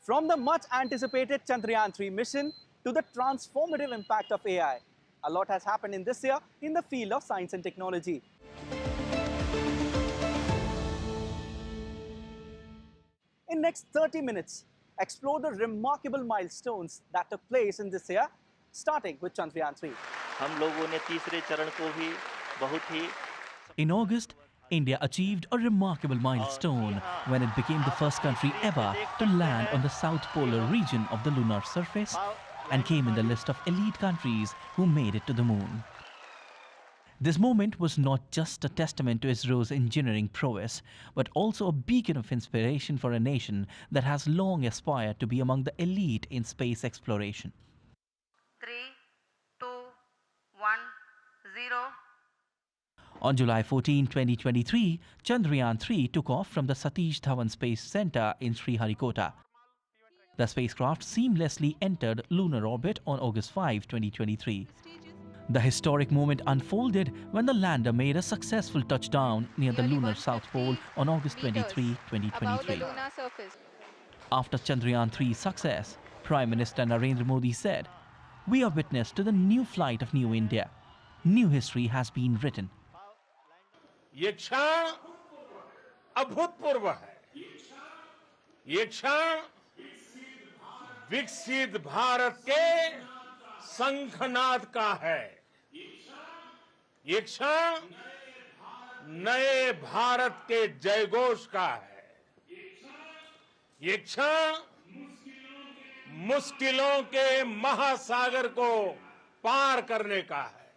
From the much anticipated Chandrayaan 3 mission to the transformative impact of AI, a lot has happened in this year in the field of science and technology. In next 30 minutes, explore the remarkable milestones that took place in this year, starting with Chandrayaan 3. In August, India achieved a remarkable milestone when it became the first country ever to land on the south polar region of the lunar surface and came in the list of elite countries who made it to the moon. This moment was not just a testament to ISRO's engineering prowess, but also a beacon of inspiration for a nation that has long aspired to be among the elite in space exploration. 3, 2, 1, 0. On July 14, 2023, Chandrayaan 3 took off from the Satish Dhawan Space Center in Sriharikota. The spacecraft seamlessly entered lunar orbit on August 5, 2023. The historic moment unfolded when the lander made a successful touchdown near the lunar south pole on August 23, 2023. After Chandrayaan 3's success, Prime Minister Narendra Modi said, "We are witness to the new flight of New India. New history has been written." ये क्षण अभूतपूर्व है। ये क्षण विकसित भारत के शंखनाद का है। ये क्षण नए भारत के जयघोष का है। ये क्षण मुश्किलों के महासागर को पार करने का है।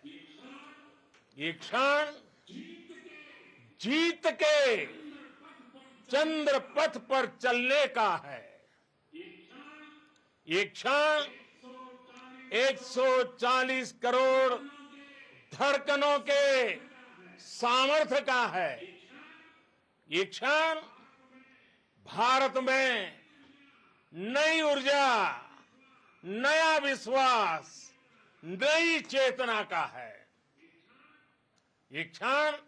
ये क्षण जीत के चंद्र पथ पर चलने का है। ये क्षण 140 करोड़ धड़कनों के सामर्थ्य का है। ये क्षण भारत में नई ऊर्जा, नया विश्वास, नई चेतना का है। ये क्षण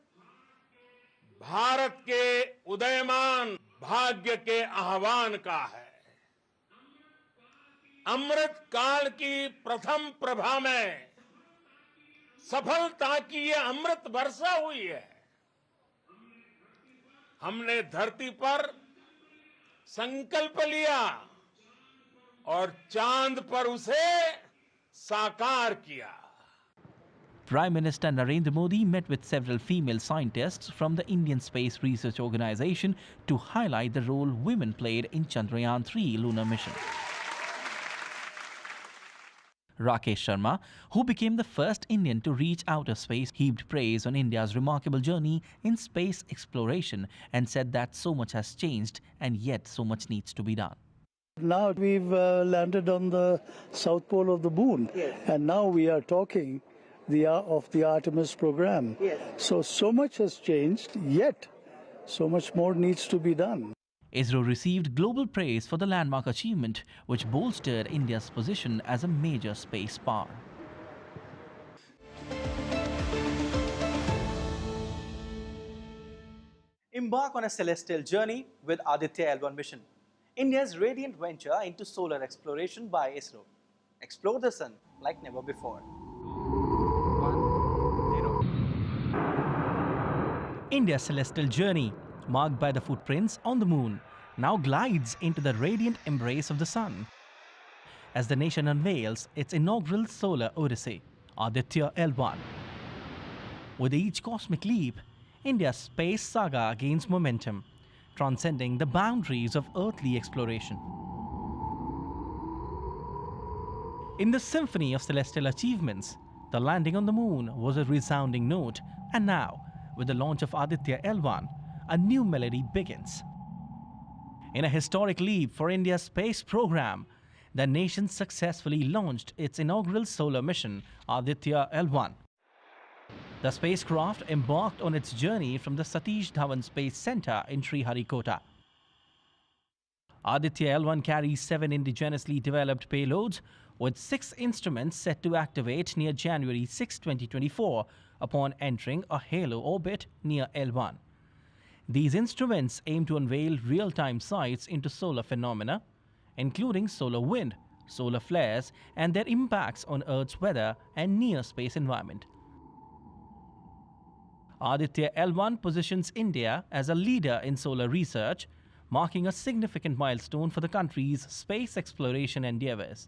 भारत के उदयमान भाग्य के आह्वान का है। अमृत काल की प्रथम प्रभा में सफलता की ये अमृत वर्षा हुई है। हमने धरती पर संकल्प लिया और चांद पर उसे साकार किया। Prime Minister Narendra Modi met with several female scientists from the Indian Space Research Organization to highlight the role women played in Chandrayaan 3 lunar mission. Rakesh Sharma, who became the first Indian to reach outer space, heaped praise on India's remarkable journey in space exploration and said that so much has changed and yet so much needs to be done. Now we've landed on the south pole of the moon, and now we are talking of the Artemis program. So much has changed, yet so much more needs to be done. ISRO received global praise for the landmark achievement, which bolstered India's position as a major space power. Embark on a celestial journey with Aditya L1 mission, India's radiant venture into solar exploration by ISRO. Explore the sun like never before. India's celestial journey, marked by the footprints on the moon, now glides into the radiant embrace of the sun as the nation unveils its inaugural solar odyssey, Aditya L1. With each cosmic leap, India's space saga gains momentum, transcending the boundaries of earthly exploration. In the symphony of celestial achievements, the landing on the moon was a resounding note, and now, with the launch of Aditya L1, a new melody begins. In a historic leap for India's space program, the nation successfully launched its inaugural solar mission, Aditya L1. The spacecraft embarked on its journey from the Satish Dhawan Space Center in Sriharikota. Aditya L1 carries 7 indigenously developed payloads, with 6 instruments set to activate near January 6, 2024 upon entering a halo orbit near L1. These instruments aim to unveil real-time sights into solar phenomena, including solar wind, solar flares, and their impacts on Earth's weather and near-space environment. Aditya L1 positions India as a leader in solar research, marking a significant milestone for the country's space exploration endeavors.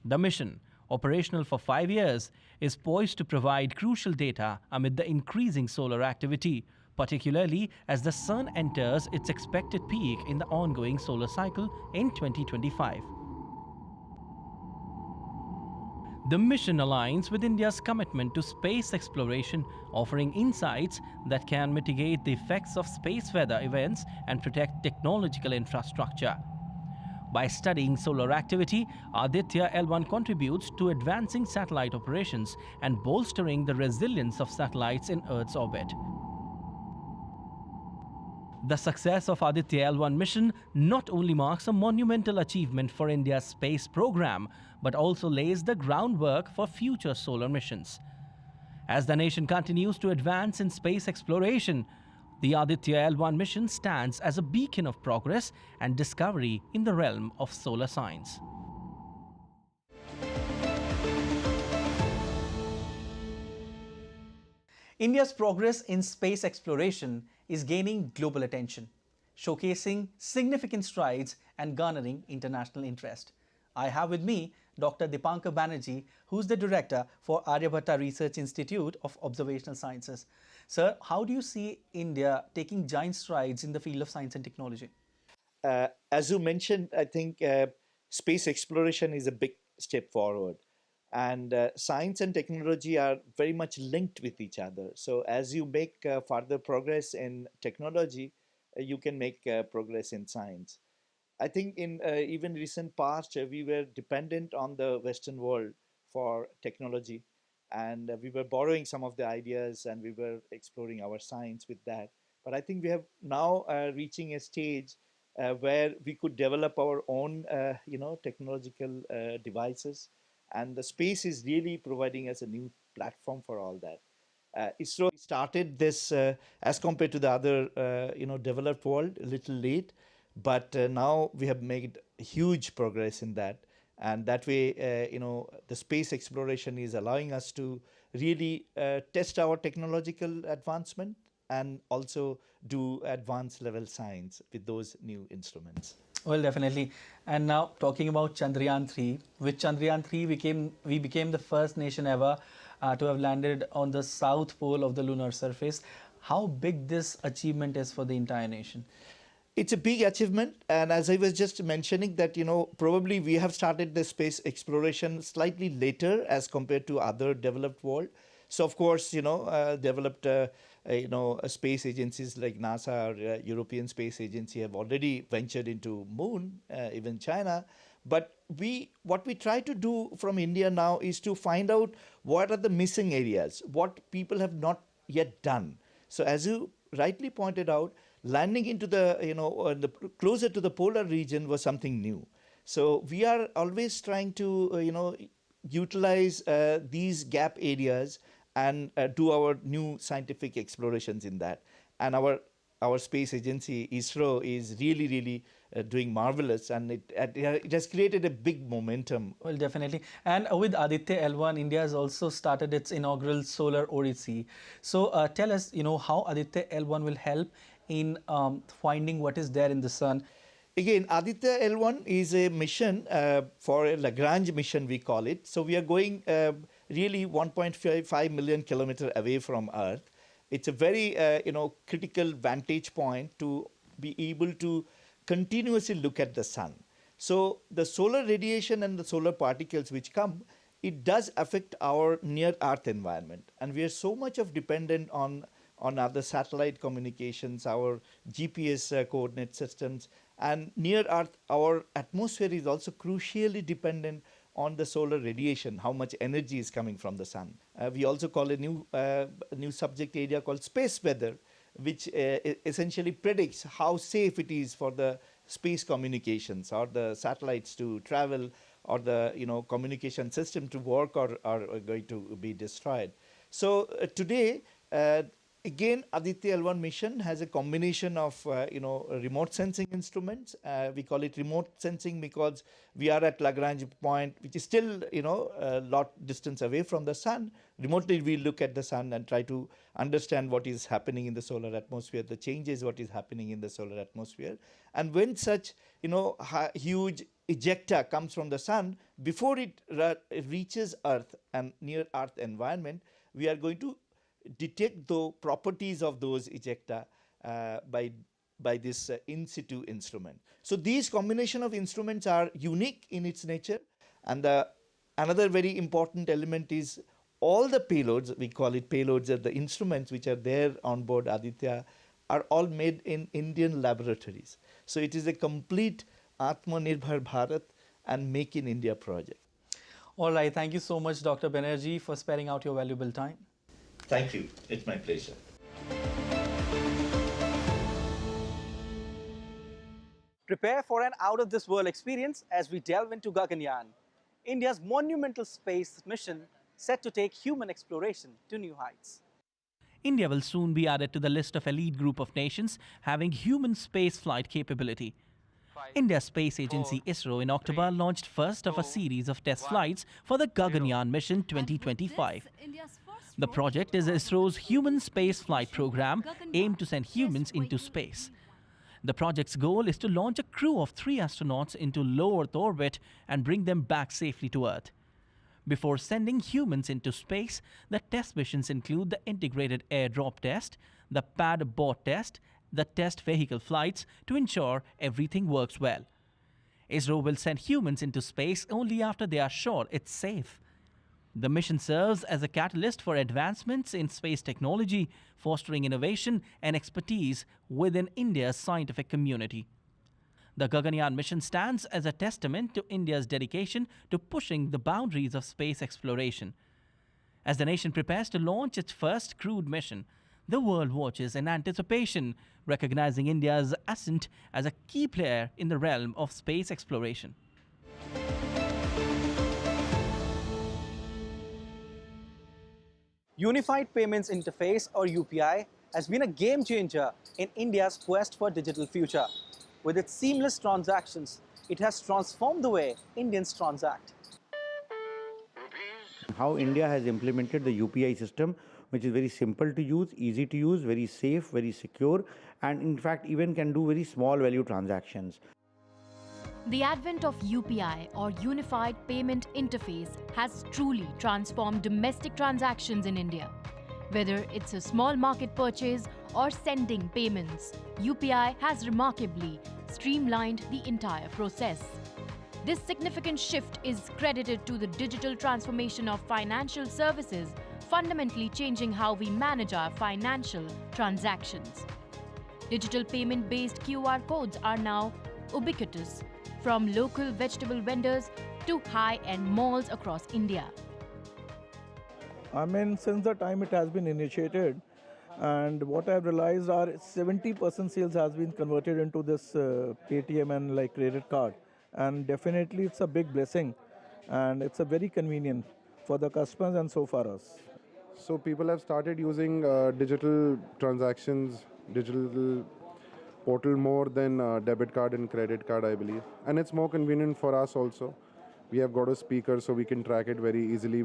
The mission, operational for 5 years, is poised to provide crucial data amid the increasing solar activity, particularly as the sun enters its expected peak in the ongoing solar cycle in 2025. The mission aligns with India's commitment to space exploration, offering insights that can mitigate the effects of space weather events and protect technological infrastructure. By studying solar activity, Aditya L1 contributes to advancing satellite operations and bolstering the resilience of satellites in Earth's orbit. The success of Aditya L1 mission not only marks a monumental achievement for India's space program, but also lays the groundwork for future solar missions. As the nation continues to advance in space exploration, the Aditya L1 mission stands as a beacon of progress and discovery in the realm of solar science. India's progress in space exploration is gaining global attention, showcasing significant strides and garnering international interest. I have with me Dr. Dianka Banerji, who's the director for Aryabhatta Research Institute of Observational Sciences. Sir, how do you see India taking giant strides in the field of science and technology? As you mentioned, I think space exploration is a big step forward. And science and technology are very much linked with each other. So as you make further progress in technology, you can make progress in science. I think in even recent past, we were dependent on the Western world for technology, and we were borrowing some of the ideas, and we were exploring our science with that. But I think we have now reaching a stage where we could develop our own, technological devices, and the space is really providing us a new platform for all that. ISRO started this as compared to the other, developed world a little late, but now we have made huge progress in that. And that way, the space exploration is allowing us to really test our technological advancement and also do advanced level science with those new instruments. Well, definitely. And now talking about Chandrayaan 3, with Chandrayaan 3 we became the first nation ever to have landed on the south pole of the lunar surface. How big this achievement is for the entire nation? It's a big achievement, and as I was just mentioning that, probably we have started the space exploration slightly later as compared to other developed world. So of course, developed space agencies like NASA or European Space Agency have already ventured into moon, even China. But what we try to do from India now is to find out what are the missing areas, what people have not yet done. So as you rightly pointed out, landing into the closer to the polar region was something new. So we are always trying to utilize these gap areas and do our new scientific explorations in that. And our space agency ISRO is really doing marvelous, and it has created a big momentum. Well, definitely. And with Aditya L1, India has also started its inaugural solar odyssey. So tell us, how Aditya L1 will help in finding what is there in the sun. Again, Aditya L1 is a mission for a Lagrange mission, we call it. So we are going really 1.5 million kilometers away from Earth. It's a very critical vantage point to be able to continuously look at the sun. So the solar radiation and the solar particles which come, it does affect our near Earth environment, and we are so much of dependent on other satellite communications, our GPS coordinate systems, and near Earth, our atmosphere is also crucially dependent on the solar radiation, how much energy is coming from the sun. We also call a new subject area called space weather, which essentially predicts how safe it is for the space communications or the satellites to travel or the communication system to work or are going to be destroyed. So today, again, Aditya L1 mission has a combination of remote sensing instruments. We call it remote sensing because we are at Lagrange point, which is still a lot distance away from the sun. Remotely, we look at the sun and try to understand what is happening in the solar atmosphere, the changes what is happening in the solar atmosphere. And when such huge ejecta comes from the sun, before it reaches Earth and near Earth environment, we are going to detect the properties of those ejecta by this in situ instrument. So these combination of instruments are unique in its nature, and another very important element is all the payloads, we call it payloads, the instruments which are there on board Aditya are all made in Indian laboratories. So it is a complete Atmanirbhar Bharat and Make in India project. All right, thank you so much, Dr. Banerji, for sparing out your valuable time. Thank you. It's my pleasure. Prepare for an out-of-this-world experience as we delve into Gaganyaan, India's monumental space mission set to take human exploration to new heights. India will soon be added to the list of elite group of nations having human space flight capability. India's space agency ISRO in October launched first of a series of test flights for the Gaganyaan mission 2025. The project is ISRO's human space flight program aimed to send humans into space. The project's goal is to launch a crew of 3 astronauts into low Earth orbit and bring them back safely to Earth. Before sending humans into space, the test missions include the integrated airdrop test, the pad abort test, the test vehicle flights to ensure everything works well. ISRO will send humans into space only after they are sure it's safe. The mission serves as a catalyst for advancements in space technology, fostering innovation and expertise within India's scientific community. The Gaganyaan mission stands as a testament to India's dedication to pushing the boundaries of space exploration. As the nation prepares to launch its first crewed mission, the world watches in anticipation, recognizing India's ascent as a key player in the realm of space exploration. Unified Payments Interface, or UPI, has been a game changer in India's quest for digital future. With its seamless transactions, it has transformed the way Indians transact. How India has implemented the UPI system, which is very simple to use, easy to use, very safe, very secure, and in fact even can do very small value transactions. The advent of UPI, or Unified Payment Interface, has truly transformed domestic transactions in India. Whether it's a small market purchase or sending payments, UPI has remarkably streamlined the entire process. This significant shift is credited to the digital transformation of financial services, fundamentally changing how we manage our financial transactions. Digital payment-based QR codes are now ubiquitous, from local vegetable vendors to high-end malls across India. I mean, since the time it has been initiated, and what I've realized are 70% sales has been converted into this Paytm and like credit card. And definitely it's a big blessing, and it's a very convenient for the customers and so for us. So people have started using digital transactions, digital portal more than debit card and credit card, I believe. And it's more convenient for us also. We have got a speaker so we can track it very easily.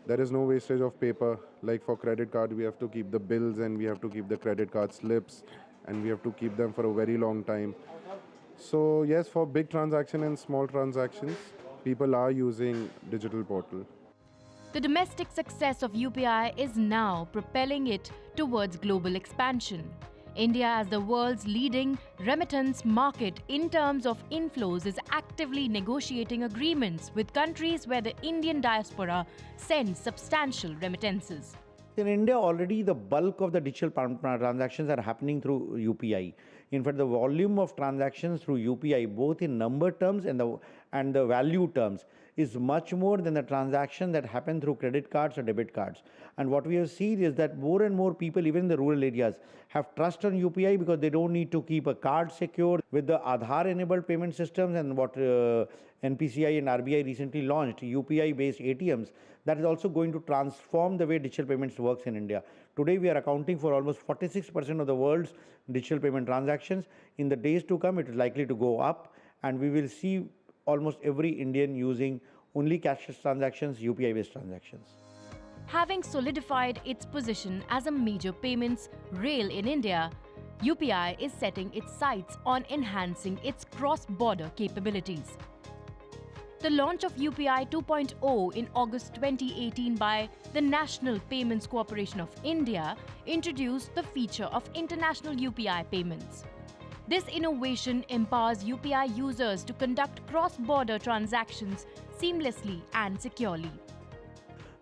There is no wastage of paper. Like for credit card, we have to keep the bills and we have to keep the credit card slips and we have to keep them for a very long time. So yes, for big transaction and small transactions, people are using digital portal. The domestic success of UPI is now propelling it towards global expansion. India, as the world's leading remittance market in terms of inflows, is actively negotiating agreements with countries where the Indian diaspora sends substantial remittances. In India, already the bulk of the digital transactions are happening through UPI. In fact, the volume of transactions through UPI, both in number terms and the value terms, is much more than the transaction that happen through credit cards or debit cards. And what we have seen is that more and more people, even in the rural areas, have trust on UPI because they don't need to keep a card secure with the Aadhaar-enabled payment systems and what NPCI and RBI recently launched, UPI-based ATMs, that is also going to transform the way digital payments works in India. Today, we are accounting for almost 46% of the world's digital payment transactions. In the days to come, it is likely to go up, and we will see almost every Indian using only cashless transactions, UPI-based transactions. Having solidified its position as a major payments rail in India, UPI is setting its sights on enhancing its cross-border capabilities. The launch of UPI 2.0 in August 2018 by the National Payments Corporation of India introduced the feature of international UPI payments. This innovation empowers UPI users to conduct cross-border transactions seamlessly and securely.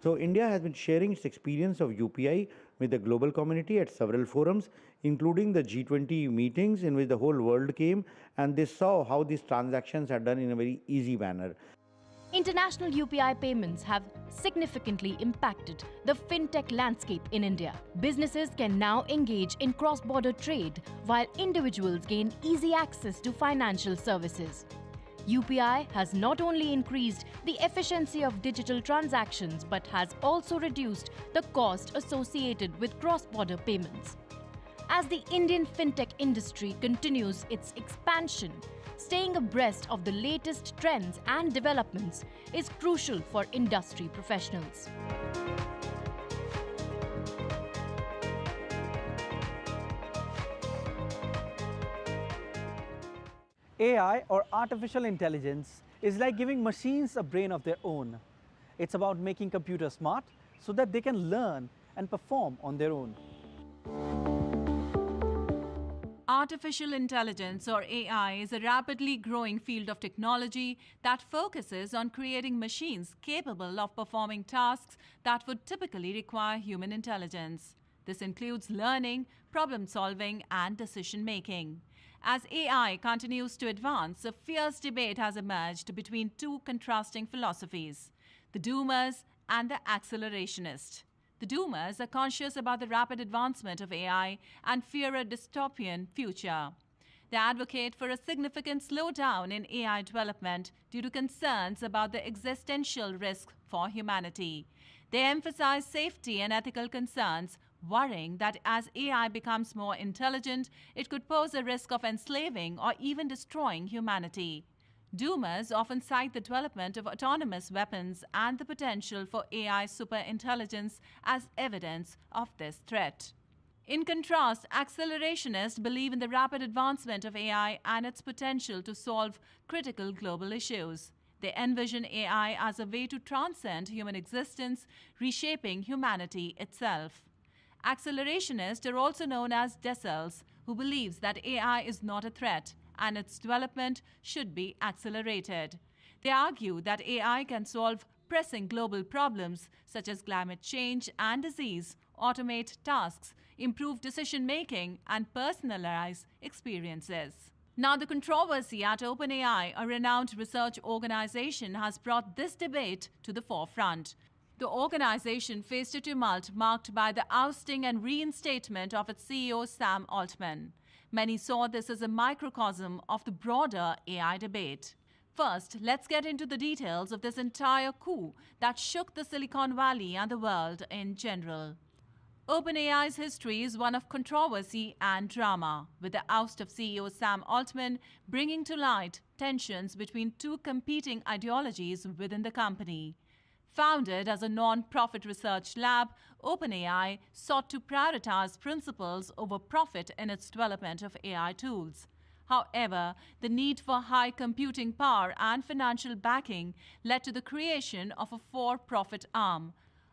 So India has been sharing its experience of UPI with the global community at several forums, including the G20 meetings in which the whole world came, and they saw how these transactions are done in a very easy manner. International UPI payments have significantly impacted the fintech landscape in India. Businesses can now engage in cross-border trade, while individuals gain easy access to financial services. UPI has not only increased the efficiency of digital transactions but has also reduced the cost associated with cross-border payments. As the Indian fintech industry continues its expansion, staying abreast of the latest trends and developments is crucial for industry professionals. AI, or artificial intelligence, is like giving machines a brain of their own. It's about making computers smart so that they can learn and perform on their own. Artificial intelligence, or AI, is a rapidly growing field of technology that focuses on creating machines capable of performing tasks that would typically require human intelligence. This includes learning, problem solving, and decision making. As AI continues to advance, a fierce debate has emerged between two contrasting philosophies: the doomers and the accelerationists. The doomers are conscious about the rapid advancement of AI and fear a dystopian future. They advocate for a significant slowdown in AI development due to concerns about the existential risk for humanity. They emphasize safety and ethical concerns, worrying that as AI becomes more intelligent, it could pose a risk of enslaving or even destroying humanity. Doomers often cite the development of autonomous weapons and the potential for AI superintelligence as evidence of this threat. In contrast, accelerationists believe in the rapid advancement of AI and its potential to solve critical global issues. They envision AI as a way to transcend human existence, reshaping humanity itself. Accelerationists are also known as decels, who believes that AI is not a threat and its development should be accelerated. They argue that AI can solve pressing global problems such as climate change and disease, automate tasks, improve decision-making, and personalize experiences. Now, the controversy at OpenAI, a renowned research organization, has brought this debate to the forefront. The organization faced a tumult marked by the ousting and reinstatement of its CEO Sam Altman. Many saw this as a microcosm of the broader AI debate. First, let's get into the details of this entire coup that shook the Silicon Valley and the world in general. OpenAI's history is one of controversy and drama, with the oust of CEO Sam Altman bringing to light tensions between two competing ideologies within the company. Founded as a non-profit research lab, OpenAI sought to prioritize principles over profit in its development of AI tools. However, the need for high computing power and financial backing led to the creation of a for-profit arm.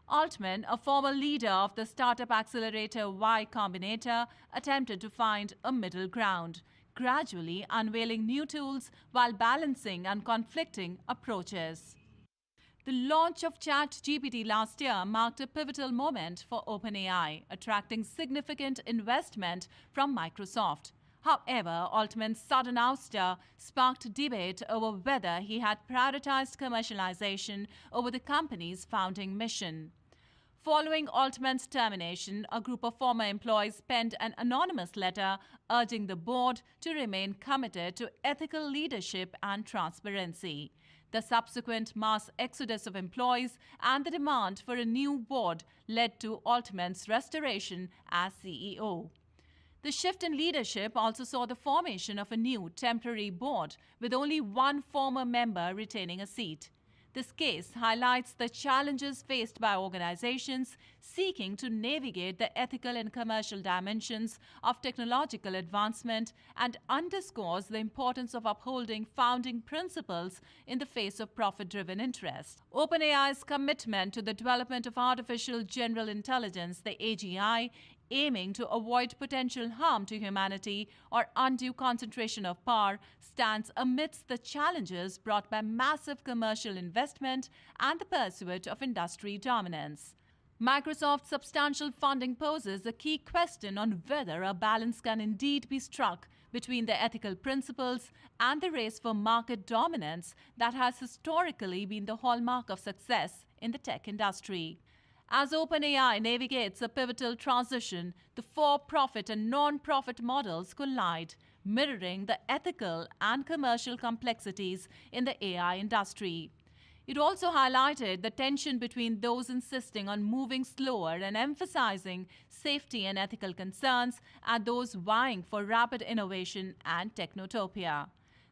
Altman, a former leader of the startup accelerator Y Combinator, attempted to find a middle ground, gradually unveiling new tools while balancing and conflicting approaches. The launch of ChatGPT last year marked a pivotal moment for OpenAI, attracting significant investment from Microsoft. However, Altman's sudden ouster sparked debate over whether he had prioritized commercialization over the company's founding mission. Following Altman's termination, a group of former employees penned an anonymous letter urging the board to remain committed to ethical leadership and transparency. The subsequent mass exodus of employees and the demand for a new board led to Altman's restoration as CEO. The shift in leadership also saw the formation of a new temporary board with only one former member retaining a seat. This case highlights the challenges faced by organizations seeking to navigate the ethical and commercial dimensions of technological advancement and underscores the importance of upholding founding principles in the face of profit-driven interest. OpenAI's commitment to the development of artificial general intelligence, the AGI, aiming to avoid potential harm to humanity or undue concentration of power, stands amidst the challenges brought by massive commercial investment and the pursuit of industry dominance. Microsoft's substantial funding poses a key question on whether a balance can indeed be struck between the ethical principles and the race for market dominance that has historically been the hallmark of success in the tech industry. As OpenAI navigates a pivotal transition, the for-profit and non-profit models collide, mirroring the ethical and commercial complexities in the AI industry. It also highlighted the tension between those insisting on moving slower and emphasizing safety and ethical concerns and those vying for rapid innovation and technotopia.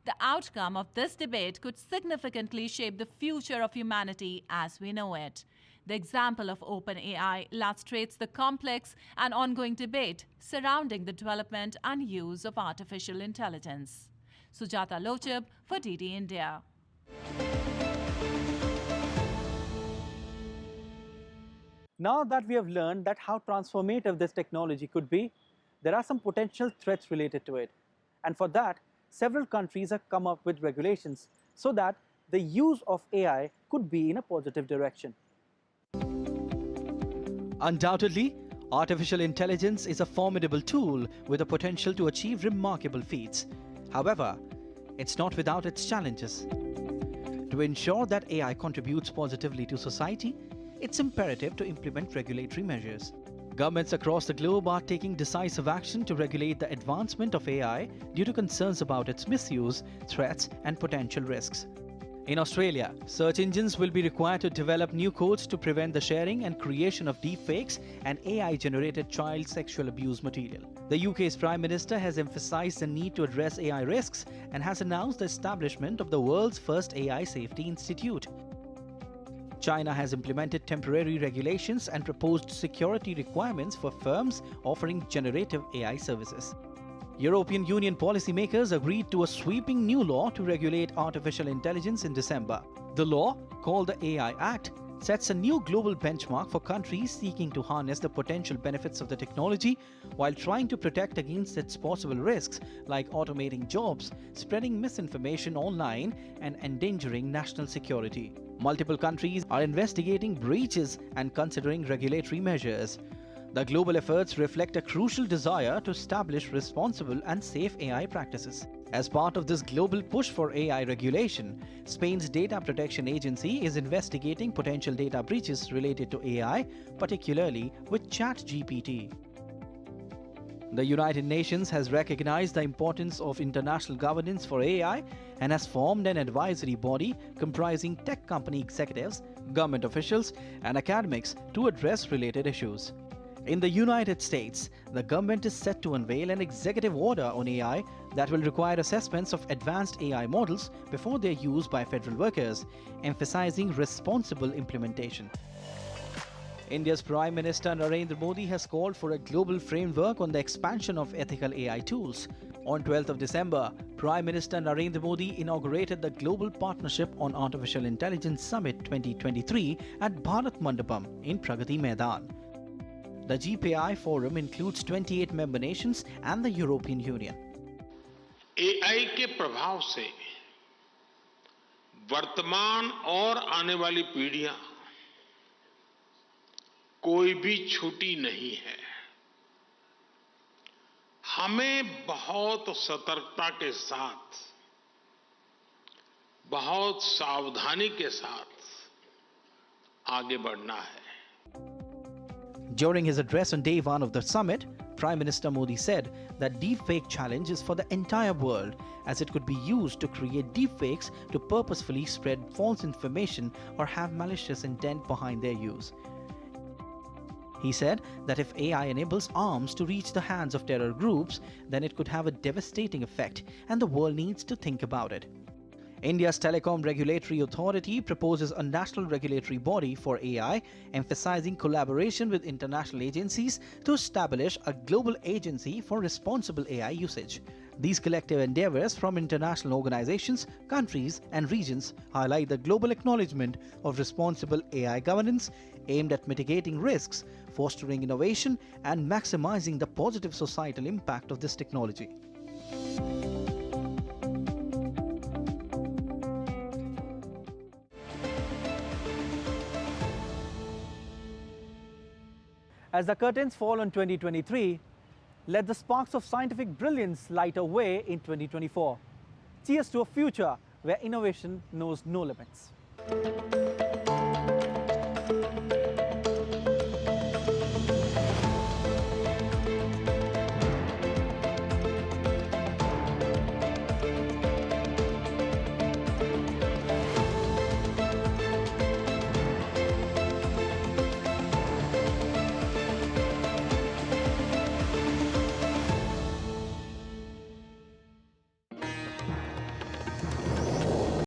The outcome of this debate could significantly shape the future of humanity as we know it. The example of OpenAI illustrates the complex and ongoing debate surrounding the development and use of artificial intelligence. Sujata Lochab for DD India. Now that we have learned that how transformative this technology could be, there are some potential threats related to it. And for that, several countries have come up with regulations so that the use of AI could be in a positive direction. Undoubtedly, artificial intelligence is a formidable tool with the potential to achieve remarkable feats. However, it's not without its challenges. To ensure that AI contributes positively to society, it's imperative to implement regulatory measures. Governments across the globe are taking decisive action to regulate the advancement of AI due to concerns about its misuse, threats, and potential risks. In Australia, search engines will be required to develop new codes to prevent the sharing and creation of deepfakes and AI-generated child sexual abuse material. The UK's Prime Minister has emphasized the need to address AI risks and has announced the establishment of the world's first AI Safety Institute. China has implemented temporary regulations and proposed security requirements for firms offering generative AI services. European Union policymakers agreed to a sweeping new law to regulate artificial intelligence in December. The law, called the AI Act, sets a new global benchmark for countries seeking to harness the potential benefits of the technology while trying to protect against its possible risks like automating jobs, spreading misinformation online, and endangering national security. Multiple countries are investigating breaches and considering regulatory measures. The global efforts reflect a crucial desire to establish responsible and safe AI practices. As part of this global push for AI regulation, Spain's Data Protection Agency is investigating potential data breaches related to AI, particularly with ChatGPT. The United Nations has recognized the importance of international governance for AI and has formed an advisory body comprising tech company executives, government officials, and academics to address related issues. In the United States, the government is set to unveil an executive order on AI that will require assessments of advanced AI models before their use by federal workers, emphasizing responsible implementation. India's Prime Minister Narendra Modi has called for a global framework on the expansion of ethical AI tools. On 12th of December, Prime Minister Narendra Modi inaugurated the Global Partnership on Artificial Intelligence Summit 2023 at Bharat Mandapam in Pragati Maidan. The GPI forum includes 28 member nations and the European Union. AI के प्रभाव से वर्तमान और आने वाली पीढ़ियां कोई भी छूटी नहीं है। हमें बहुत सतर्कता के साथ, बहुत सावधानी के साथ आगे बढ़ना है. During his address on day one of the summit, Prime Minister Modi said that deepfake challenge is for the entire world, as it could be used to create deepfakes to purposefully spread false information or have malicious intent behind their use. He said that if AI enables arms to reach the hands of terror groups, then it could have a devastating effect, and the world needs to think about it. India's Telecom Regulatory Authority proposes a national regulatory body for AI, emphasizing collaboration with international agencies to establish a global agency for responsible AI usage. These collective endeavors from international organizations, countries, and regions highlight the global acknowledgement of responsible AI governance aimed at mitigating risks, fostering innovation, and maximizing the positive societal impact of this technology. As the curtains fall on 2023, let the sparks of scientific brilliance light a way in 2024. Cheers to a future where innovation knows no limits.